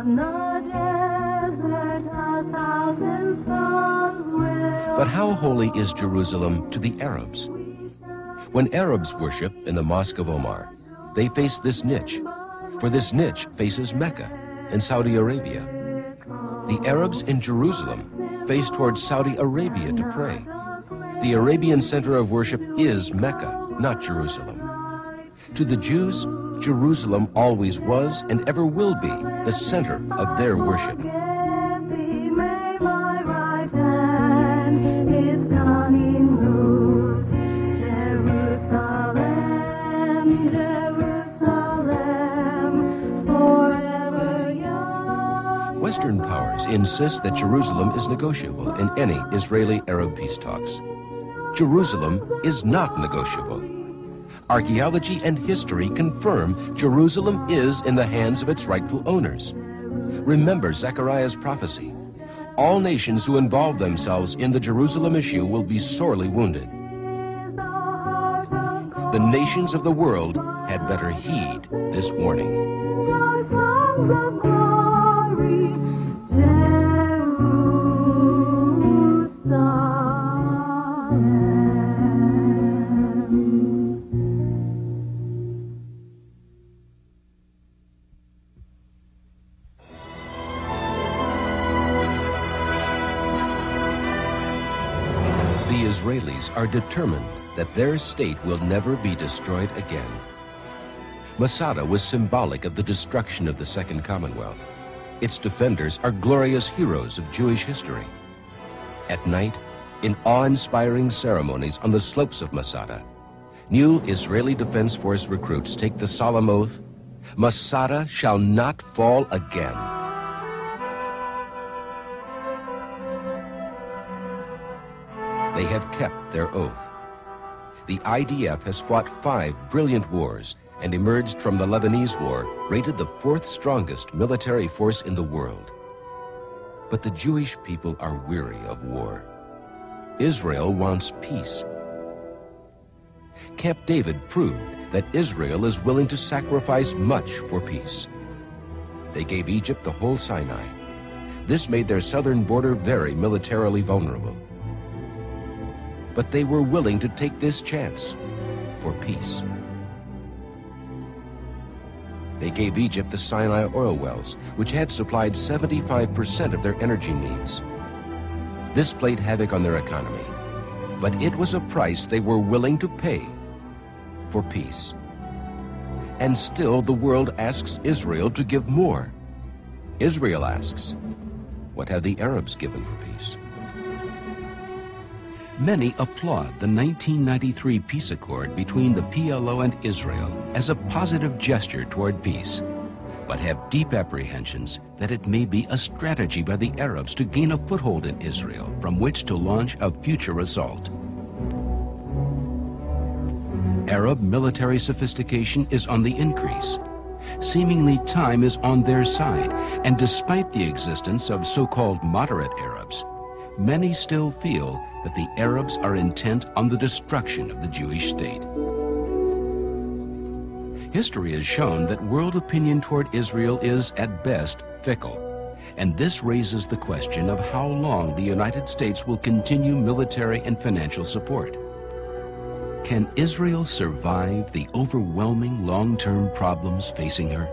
On the desert, 1,000 songs will. But how holy is Jerusalem to the Arabs? When Arabs worship in the Mosque of Omar, they face this niche, for this niche faces Mecca and Saudi Arabia. The Arabs in Jerusalem face towards Saudi Arabia to pray. The Arabian center of worship is Mecca, not Jerusalem. To the Jews, Jerusalem always was and ever will be the center of their worship. Western powers insist that Jerusalem is negotiable in any Israeli-Arab peace talks. Jerusalem is not negotiable. Archaeology and history confirm Jerusalem is in the hands of its rightful owners. Remember Zechariah's prophecy. All nations who involve themselves in the Jerusalem issue will be sorely wounded. The nations of the world had better heed this warning. The Israelis are determined that their state will never be destroyed again. Masada was symbolic of the destruction of the Second Commonwealth. Its defenders are glorious heroes of Jewish history. At night, in awe-inspiring ceremonies on the slopes of Masada, new Israeli Defense Force recruits take the solemn oath, Masada shall not fall again. They have kept their oath. The IDF has fought 5 brilliant wars and emerged from the Lebanese War, rated the 4th strongest military force in the world. But the Jewish people are weary of war. Israel wants peace. Camp David proved that Israel is willing to sacrifice much for peace. They gave Egypt the whole Sinai. This made their southern border very militarily vulnerable. But they were willing to take this chance for peace. They gave Egypt the Sinai oil wells, which had supplied 75% of their energy needs. This played havoc on their economy, but it was a price they were willing to pay for peace. And still the world asks Israel to give more. Israel asks, what have the Arabs given for peace? Many applaud the 1993 peace accord between the PLO and Israel as a positive gesture toward peace, but have deep apprehensions that it may be a strategy by the Arabs to gain a foothold in Israel from which to launch a future assault. Arab military sophistication is on the increase. Seemingly time is on their side, and despite the existence of so-called moderate Arabs, many still feel that the Arabs are intent on the destruction of the Jewish state. History has shown that world opinion toward Israel is, at best, fickle, and this raises the question of how long the United States will continue military and financial support. Can Israel survive the overwhelming long-term problems facing her?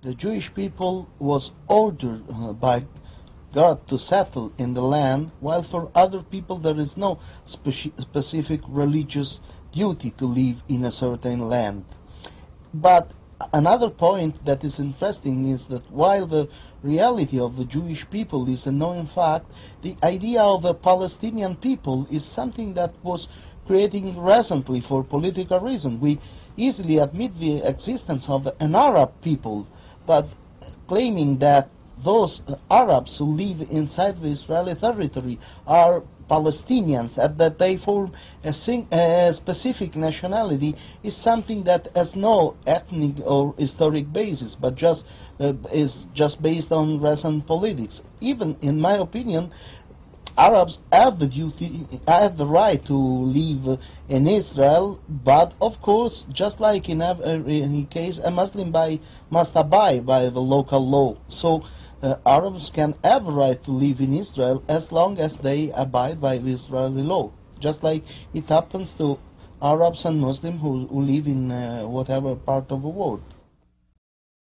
The Jewish people was ordered by God to settle in the land, while for other people there is no specific religious duty to live in a certain land. But another point that is interesting is that while the reality of the Jewish people is a known fact, the idea of a Palestinian people is something that was creating recently for political reasons. We easily admit the existence of an Arab people, but claiming that those Arabs who live inside the Israeli territory are Palestinians and that they form a specific nationality is something that has no ethnic or historic basis, but is just based on recent politics. Even in my opinion, Arabs have the right to live in Israel, but of course, just like in every case, a Muslim must abide by the local law. So Arabs can have a right to live in Israel as long as they abide by the Israeli law, just like it happens to Arabs and Muslims who live in whatever part of the world.